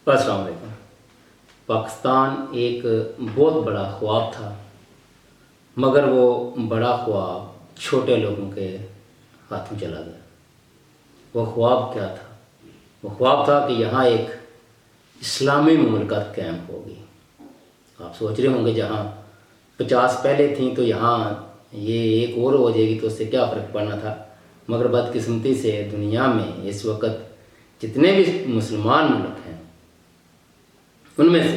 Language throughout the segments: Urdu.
السلام علیکم۔ پاکستان ایک بہت بڑا خواب تھا، مگر وہ بڑا خواب چھوٹے لوگوں کے ہاتھوں چلا گیا۔ وہ خواب کیا تھا؟ وہ خواب تھا کہ یہاں ایک اسلامی مملکت قائم ہوگی۔ آپ سوچ رہے ہوں گے جہاں 50 پہلے تھیں تو یہاں یہ ایک اور ہو جائے گی تو اس سے کیا فرق پڑنا تھا، مگر بدقسمتی سے دنیا میں اس وقت جتنے بھی مسلمان ملک ہیں ان میں سے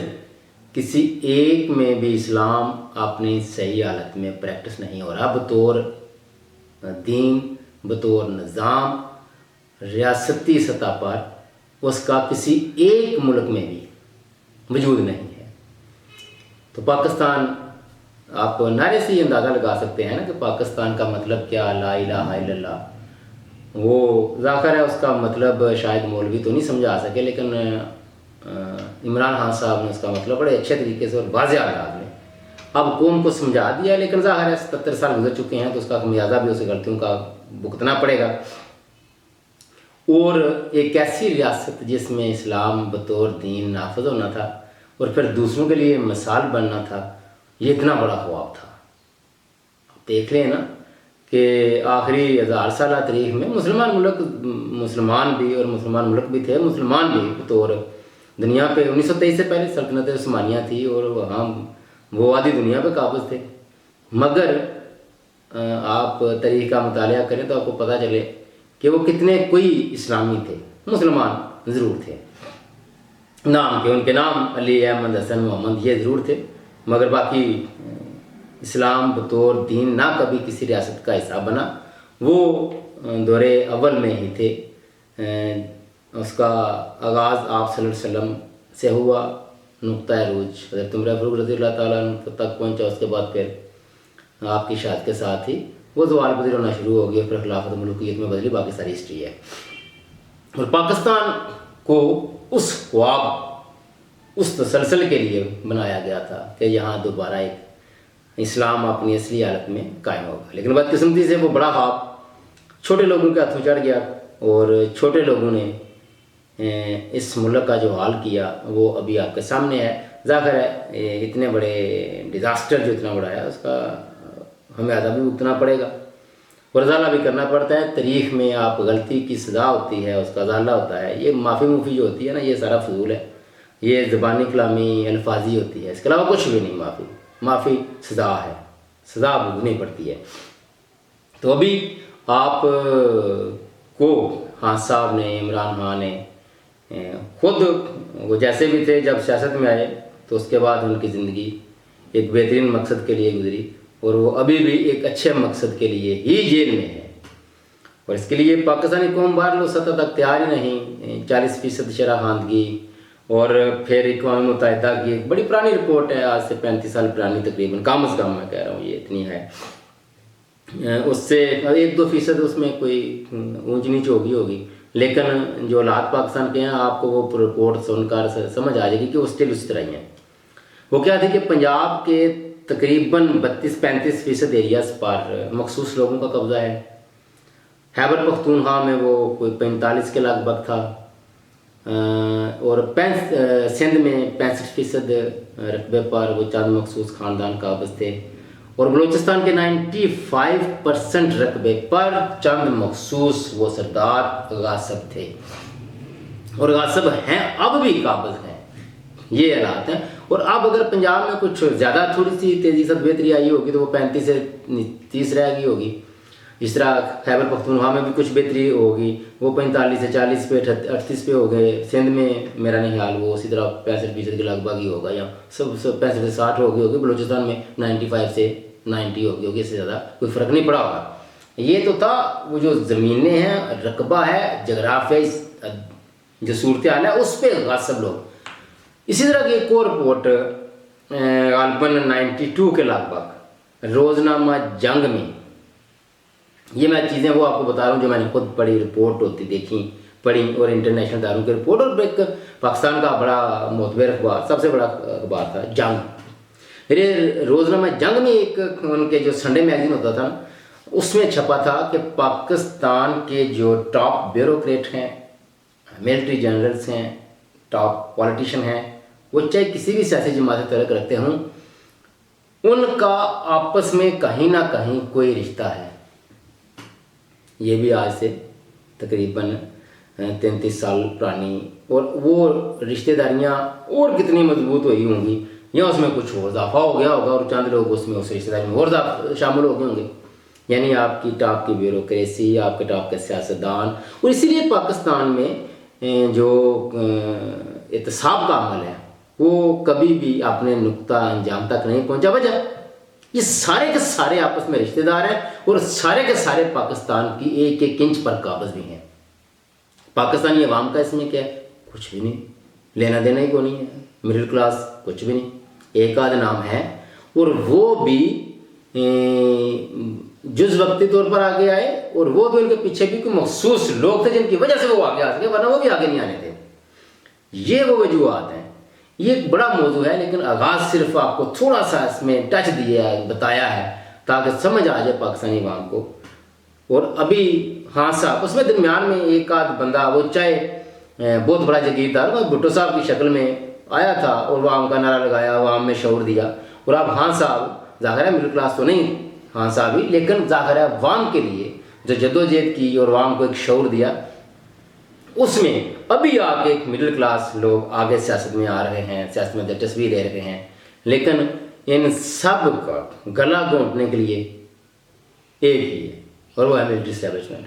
کسی ایک میں بھی اسلام اپنی صحیح حالت میں پریکٹس نہیں ہو رہا، بطور دین، بطور نظام، ریاستی سطح پر اس کا کسی ایک ملک میں بھی وجود نہیں ہے۔ تو پاکستان، آپ نعرے سے یہ اندازہ لگا سکتے ہیں نا کہ پاکستان کا مطلب کیا، لا الہ الا اللہ۔ وہ ظاہر ہے اس کا مطلب شاید مولوی تو نہیں سمجھا سکے، لیکن عمران خان صاحب نے اس کا مطلب بڑے اچھے طریقے سے اور واضح انداز میں اب قوم کو سمجھا دیا، لیکن ظاہر ہے 77 سال گزر چکے ہیں تو اس کا خمیازہ بھی اسے غلطیوں کا بھگتنا پڑے گا۔ اور ایک ایسی ریاست جس میں اسلام بطور دین نافذ ہونا تھا اور پھر دوسروں کے لیے مثال بننا تھا، یہ اتنا بڑا خواب تھا۔ آپ دیکھ لیں نا کہ آخری 1000 سالہ تاریخ میں مسلمان ملک، مسلمان بھی اور مسلمان ملک بھی تھے، مسلمان بھی بطور دنیا پہ 1923 سے پہلے سلطنت عثمانیہ تھی اور وہاں وہ آدھی دنیا پہ قابض تھے، مگر آپ تاریخ کا مطالعہ کریں تو آپ کو پتہ چلے کہ وہ کتنے کوئی اسلامی تھے، مسلمان ضرور تھے، نام کے ان کے نام علی، احمد، حسن، محمد یہ ضرور تھے، مگر باقی اسلام بطور دین نہ کبھی کسی ریاست کا حصہ بنا۔ وہ دور اول میں ہی تھے، اس کا آغاز آپ صلی اللہ علیہ وسلم سے ہوا، نقطہ عروج حضرت عمر فاروق رضی اللہ تعالیٰ عنہ تک پہنچا، اس کے بعد پھر آپ کی شہادت کے ساتھ ہی وہ زوال پذیر ہونا شروع ہو گیا، پھر خلافت ملوکیت میں بدلی، باقی ساری ہسٹری ہے۔ اور پاکستان کو اس خواب، اس تسلسل کے لیے بنایا گیا تھا کہ یہاں دوبارہ ایک اسلام اپنی اصلی حالت میں قائم ہوگا، لیکن بدقسمتی سے وہ بڑا خواب چھوٹے لوگوں کے ہاتھوں چڑھ گیا اور چھوٹے لوگوں نے اس ملک کا جو حال کیا وہ ابھی آپ کے سامنے ہے۔ ظاہر ہے اتنے بڑے ڈیزاسٹر جو اتنا بڑا ہے اس کا ہمیں خمیازہ بھی بھگتنا پڑے گا اور ازالہ بھی کرنا پڑتا ہے۔ تاریخ میں آپ غلطی کی سزا ہوتی ہے، اس کا ازالہ ہوتا ہے۔ یہ معافی موفی جو ہوتی ہے نا، یہ سارا فضول ہے، یہ زبانی کلامی الفاظی ہوتی ہے، اس کے علاوہ کچھ بھی نہیں۔ معافی سزا ہے، سزا بھگتنی پڑتی ہے۔ تو ابھی آپ کو خان صاحب نے، عمران خان نے خود، وہ جیسے بھی تھے جب سیاست میں آئے تو اس کے بعد ان کی زندگی ایک بہترین مقصد کے لیے گزری اور وہ ابھی بھی ایک اچھے مقصد کے لیے ہی جیل میں ہے، اور اس کے لیے پاکستانی قوم باہر لو سطح تک تیار ہی نہیں۔ 40% شرح خواندگی، اور پھر اقوام متحدہ کی ایک بڑی پرانی رپورٹ ہے، آج سے 35 سال پرانی تقریباً، کم از کم میں کہہ رہا ہوں یہ اتنی ہے، اس سے 1-2% اس میں کوئی اونچ نیچ ہوگی، لیکن جو حالات پاکستان کے ہیں آپ کو وہ رپورٹ سن کر سمجھ آ جائے گی کہ وہ اسٹل اسی طرح ہی ہیں۔ وہ کیا تھی کہ پنجاب کے تقریباً 32-35% ایریاز پر مخصوص لوگوں کا قبضہ ہے۔ خیبر پختونخوا میں وہ کوئی 45 کے لگ بھگ تھا، اور سندھ میں 65% رقبے پر وہ چند مخصوص خاندان قابض تھے، اور بلوچستان کے 95% رقبے پر چند مخصوص وہ سردار غاصب تھے، اور غاصب ہیں، اب بھی قابض ہیں، یہ حالات ہیں۔ اور اب اگر پنجاب میں کچھ زیادہ تھوڑی سی تیزی سے بہتری آئی ہوگی تو وہ 35 سے 30 رہ گئی ہوگی۔ اس طرح خیبر پختونخوا میں بھی کچھ بہتری ہوگی، وہ 45 سے 40 پہ 38 پہ ہو گئے۔ سندھ میں میرا نہیں خیال وہ اسی طرح 65% کے لگ بھگ ہی ہوگا، یا 65 سے 60 ہو گئی ہوگی۔ بلوچستان میں 95 سے 90 ہو گئی ہوگی، اس سے زیادہ کوئی فرق نہیں پڑا ہوگا۔ یہ تو تھا وہ جو زمینیں ہیں، رقبہ ہے، جغرافیائی جو صورتحال ہے اس پہ غاصب لوگ۔ اسی طرح کی ایک اور رپورٹ غالباً 92 کے لگ بھگ روزنامہ جنگ میں، یہ میں چیزیں وہ آپ کو بتا رہا ہوں جو میں نے خود پڑھی، رپورٹ ہوتی دیکھی پڑھی، اور انٹرنیشنل اداروں کی رپورٹ، اور ایک پاکستان کا بڑا معتبر اخبار، سب سے بڑا اخبار تھا جنگ۔ میرے روزنامہ جنگ میں ایک ان کے جو سنڈے میگزین ہوتا تھا نا، اس میں چھپا تھا کہ پاکستان کے جو ٹاپ بیوروکریٹ ہیں، ملٹری جنرلز ہیں، ٹاپ پولیٹیشین ہیں، وہ چاہے کسی بھی سیاسی جماعت سے تعلق رکھتے ہوں، ان کا آپس میں کہیں نہ کہیں کوئی رشتہ ہے۔ یہ بھی آج سے تقریباً 33 سال پرانی، اور وہ رشتہ داریاں اور کتنی مضبوط ہوئی ہوں گی، یا اس میں کچھ اور اضافہ ہو گیا ہوگا اور چند لوگ اس میں اس رشتہ داری میں اور شامل ہو گئے ہوں گے۔ یعنی آپ کی ٹاپ کی بیوروکریسی، آپ کے ٹاپ کے سیاستدان، اور اسی لیے پاکستان میں جو احتساب کا عمل ہے وہ کبھی بھی اپنے نقطہ انجام تک نہیں پہنچا۔ وجہ یہ سارے کے سارے آپس میں رشتہ دار ہیں، اور سارے کے سارے پاکستان کی ایک ایک انچ پر قابض بھی ہیں۔ پاکستانی عوام کا اس میں کیا ہے؟ کچھ بھی نہیں، لینا دینا ہی کو نہیں ہے، مڈل کلاس کچھ بھی نہیں، ایک آدھ نام ہے، اور وہ بھی جز وقتی طور پر آگے آئے، اور وہ بھی ان کے پیچھے بھی کوئی مخصوص لوگ تھے جن کی وجہ سے وہ آگے آ سکے، ورنہ وہ بھی آگے نہیں آنے تھے۔ یہ وہ وجوہات ہیں۔ یہ ایک بڑا موضوع ہے، لیکن آغاز صرف آپ کو تھوڑا سا اس میں ٹچ دیا ہے، بتایا ہے، تاکہ سمجھ آ جائے پاکستانی عوام کو۔ اور ابھی ہاں صاحب اس میں درمیان میں ایک آدھ بندہ، وہ چاہے بہت بڑا جگیردار، وہ بھٹو صاحب کی شکل میں آیا تھا اور عوام کا نعرہ لگایا، عوام میں شعور دیا، اور اب ہاں صاحب ظاہر ہے مڈل کلاس تو نہیں ہاں صاحب ہی، لیکن ظاہر ہے عوام کے لیے جو جدوجہد کی اور عوام کو ایک شعور دیا، اس میں ابھی آ کے ایک مڈل کلاس لوگ آگے سیاست میں آ رہے ہیں، سیاست میں دلچسپی لے رہے ہیں، لیکن ان سب کا گلا گھونٹنے کے لیے ایک ہی ہے، اور وہ ہے ملٹری اسٹیبلشمنٹ،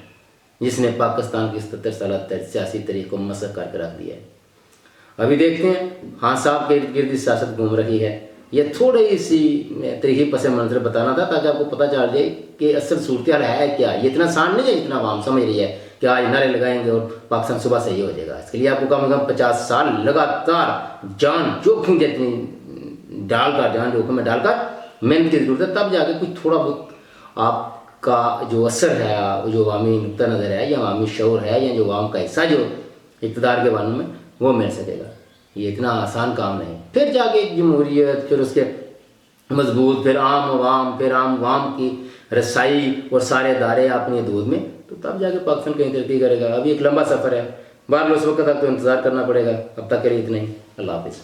جس نے پاکستان کی 77 سالہ سیاسی تاریخ کو مسخ کر کے رکھ دیا ہے۔ ابھی دیکھتے ہیں ہاں صاحب کے ارد گرد سیاست گھوم رہی ہے۔ یہ تھوڑی سی تاریخی پس منظر بتانا تھا تاکہ آپ کو پتہ چل جائے کہ اصل صورتحال ہے کیا۔ یہ اتنا آسان نہیں ہے جتنا عوام سمجھ رہی ہے کہ آج نعرے لگائیں گے اور پاکستان صبح صحیح ہو جائے گا۔ اس کے لیے آپ کو کم از کم 50 سال لگاتار جان جوکھم جتنی ڈال کر، جان جوکھم میں ڈال کر محنت کی ضرورت ہے، تب جا کے کچھ تھوڑا بہت آپ کا جو اثر ہے، جو عوامی نقطہ نظر ہے یا عوامی شعور ہے، یا جو عوام کا حصہ جو اقتدار کے بانوں میں، وہ مل سکے گا۔ یہ اتنا آسان کام نہیں۔ پھر جا کے جمہوریت، پھر اس کے مضبوط، پھر عام عوام کی رسائی اور سارے ادارے اپنی حدود میں، تو تب جا کے پاکستان کہیں ترقی کرے گا۔ ابھی ایک لمبا سفر ہے، بہرحال اس وقت تک تو انتظار کرنا پڑے گا۔ اب تک کے لیے اتنا ہی، اللہ حافظ۔